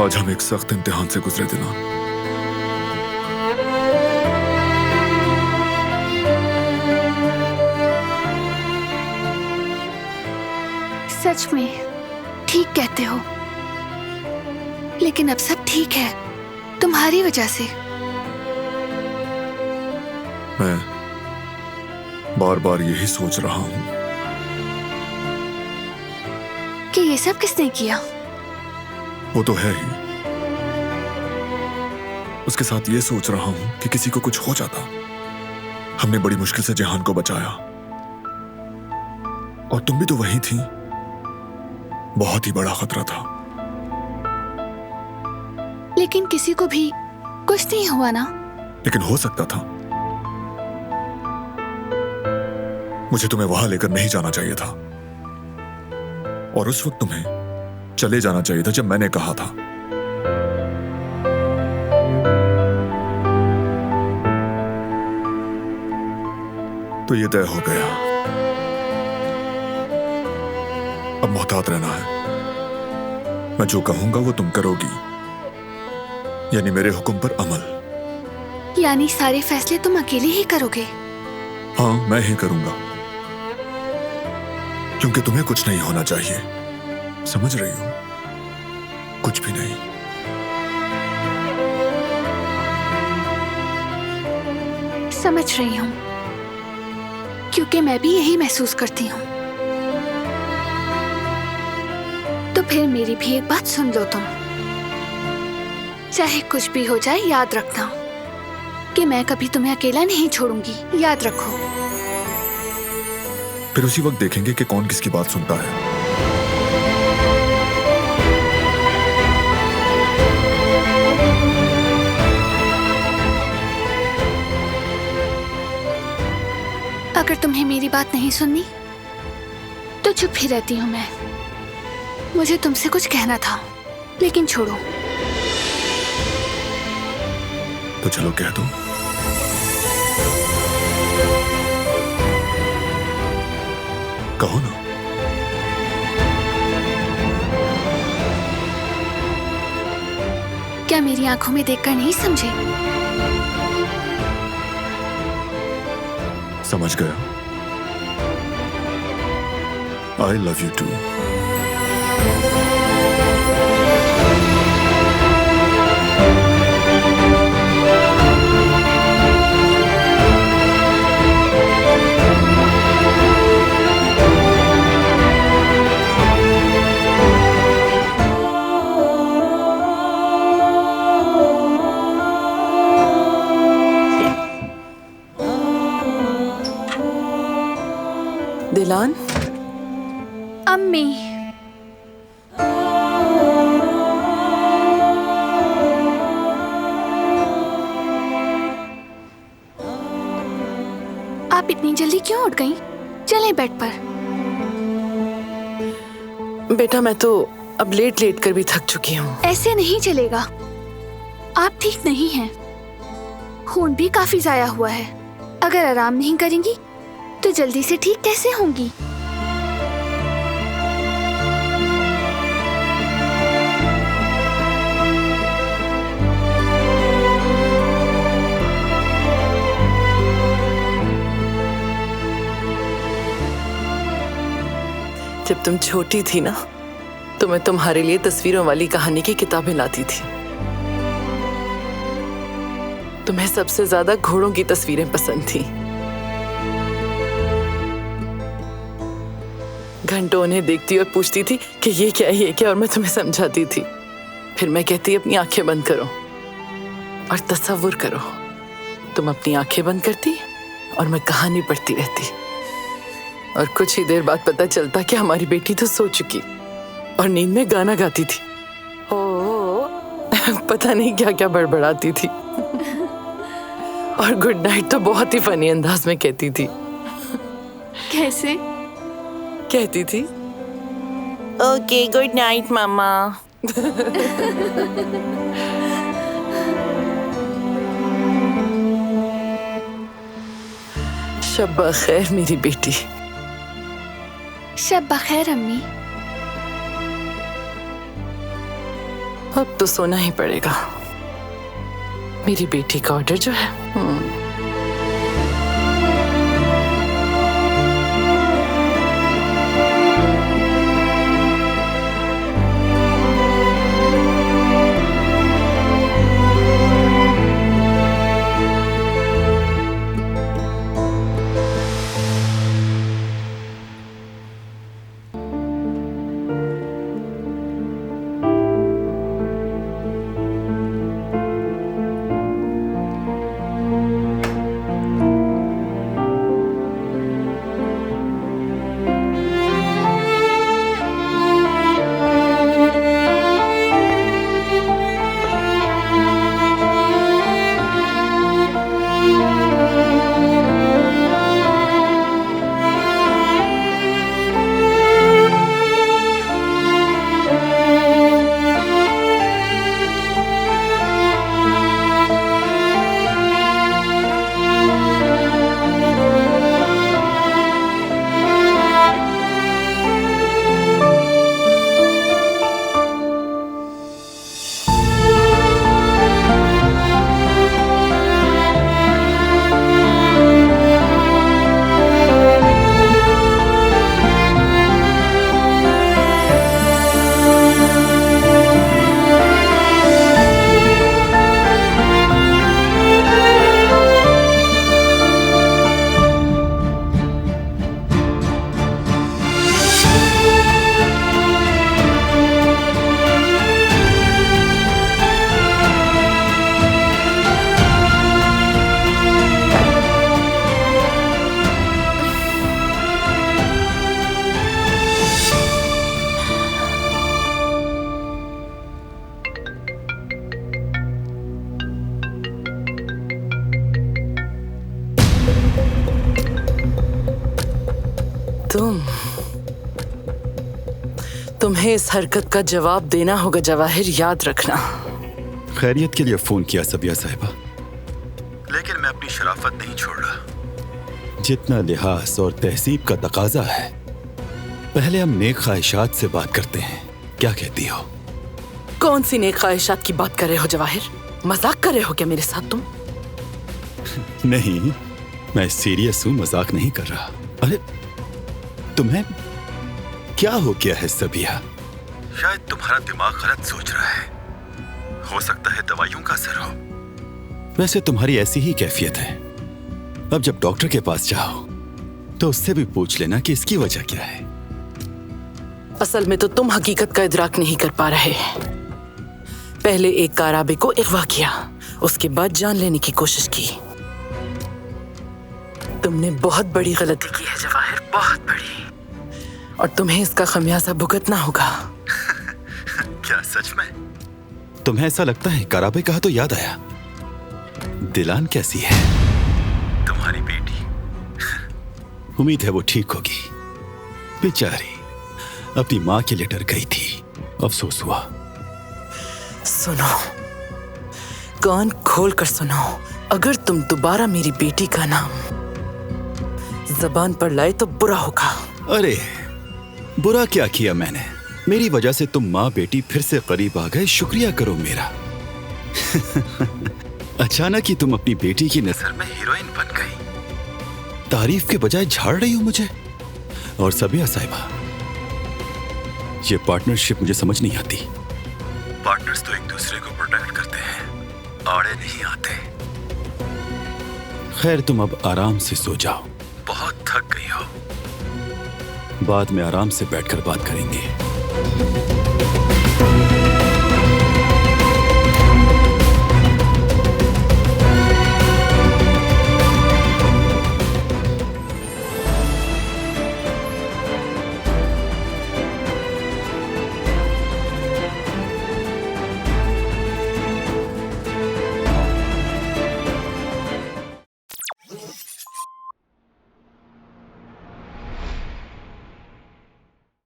आज हम एक सख्त इम्तिहान से गुजरे दिलान। सच में ठीक कहते हो, लेकिन अब सब ठीक है तुम्हारी वजह से। मैं बार बार यही सोच रहा हूं कि ये सब किसने किया। वो तो है ही, उसके साथ ये सोच रहा हूं कि किसी को कुछ हो जाता। हमने बड़ी मुश्किल से जहान को बचाया और तुम भी तो वही थी। बहुत ही बड़ा खतरा था। लेकिन किसी को भी कुछ नहीं हुआ ना। लेकिन हो सकता था। मुझे तुम्हें वहां लेकर नहीं जाना चाहिए था, और उस वक्त तुम्हें चले जाना चाहिए था जब मैंने कहा था। तो ये तय हो गया, अब मोहतात रहना है। मैं जो कहूंगा वो तुम करोगी, यानी मेरे हुक्म पर अमल। यानी सारे फैसले तुम अकेले ही करोगे? हाँ, मैं ही करूंगा, क्योंकि तुम्हें कुछ नहीं होना चाहिए। समझ रही हो? कुछ भी नहीं। समझ रही हूं, क्योंकि मैं भी यही महसूस करती हूं। तो फिर मेरी भी एक बात सुन लो तुम। चाहे कुछ भी हो जाए, याद रखना कि मैं कभी तुम्हें अकेला नहीं छोड़ूंगी। याद रखो। फिर उसी वक्त देखेंगे कि कौन किसकी बात सुनता है। अगर तुम्हें मेरी बात नहीं सुननी तो चुप ही रहती हूं मैं। मुझे तुमसे कुछ कहना था, लेकिन छोड़ो। तो चलो कह दो। कहो ना। क्या मेरी आंखों में देखकर नहीं समझे? समझ गया। I love you too. दिलान, अम्मी, आप इतनी जल्दी क्यों उठ गईं? चलें बेड पर। बेटा मैं तो अब लेट लेट कर भी थक चुकी हूँ। ऐसे नहीं चलेगा। आप ठीक नहीं हैं। खून भी काफी जाया हुआ है। अगर आराम नहीं करेंगी तो जल्दी से ठीक कैसे होंगी? जब तुम छोटी थी ना, तो मैं तुम्हारे लिए तस्वीरों वाली कहानी की किताबें लाती थी। तुम्हें सबसे ज्यादा घोड़ों की तस्वीरें पसंद थी। घंटों उन्हें देखती और पूछती थी कि ये क्या है, ये क्या, और मैं तुम्हें समझाती थी। फिर मैं कहती अपनी आंखें बंद करो और तसव्वुर करो। तुम अपनी आंखें बंद करती और मैं कहानी पढ़ती रहती, और कुछ ही देर बाद पता चलता कि हमारी बेटी तो सो चुकी और नींद में गाना गाती थी। ओ पता नहीं क्या क्या बड़बड़ाती थी। और गुड नाइट तो बहुत ही फनी अंदाज में कहती थी। कैसे कहती थी? ओके गुड नाइट मामा। शब्बा खैर मेरी बेटी। शब बखैर अम्मी। अब तो सोना ही पड़ेगा। मेरी बेटी का ऑर्डर जो है। तुम्हें इस हरकत का जवाब देना होगा जवाहिर, याद रखना। खैरियत के लिए फोन किया सबिया साहिबा, लेकिन मैं अपनी शराफत नहीं छोड़ रहा। जितना लिहाज और तहजीब का तकाजा है, पहले हम नेक ख्वाहिशात से बात करते हैं। क्या कहती हो? कौन सी नेक ख्वाहिशात की बात कर रहे हो जवाहिर? मजाक कर रहे हो क्या मेरे साथ तुम? नहीं, मैं सीरियस हूं, मजाक नहीं कर रहा। अरे तुम्हें क्या हो गया है सबिया? शायद तुम्हारा दिमाग गलत सोच रहा है। हो सकता है दवाइयों का असर हो। वैसे तुम्हारी ऐसी ही कैफियत है। अब जब डॉक्टर के पास जाओ तो उससे भी पूछ लेना कि इसकी वजह क्या है। असल में तो तुम हकीकत का इदराक नहीं कर पा रहे। पहले एक काराबे को अगवा किया, उसके बाद जान लेने की कोशिश की। तुमने बहुत बड़ी गलती की है जवाहिर, बहुत बड़ी, और तुम्हें इसका खमियाजा भुगतना होगा। क्या सच में? तुम्हें ऐसा लगता है? काराबे कहा तो याद आया, दिलान कैसी है? तुम्हारी बेटी। उम्मीद है वो ठीक होगी। बेचारी अपनी माँ के लिए डर गई थी, अफसोस हुआ। सुनो, कान खोल कर सुनो, अगर तुम दोबारा मेरी बेटी का नाम जबान पर लाए तो बुरा होगा। अरे बुरा क्या किया मैंने? मेरी वजह से तुम माँ बेटी फिर से करीब आ गए, शुक्रिया करो मेरा। अचानक ही तुम अपनी बेटी की नजर में हीरोइन बन गई। तारीफ के बजाय झाड़ रही हो मुझे। और सबिया साहिबा, ये पार्टनरशिप मुझे समझ नहीं आती। पार्टनर्स तो एक दूसरे को प्रोटेक्ट करते हैं, आड़े नहीं आते। खैर तुम अब आराम से सो जाओ, बहुत थक गई हो। बाद में आराम से बैठकर बात करेंगे।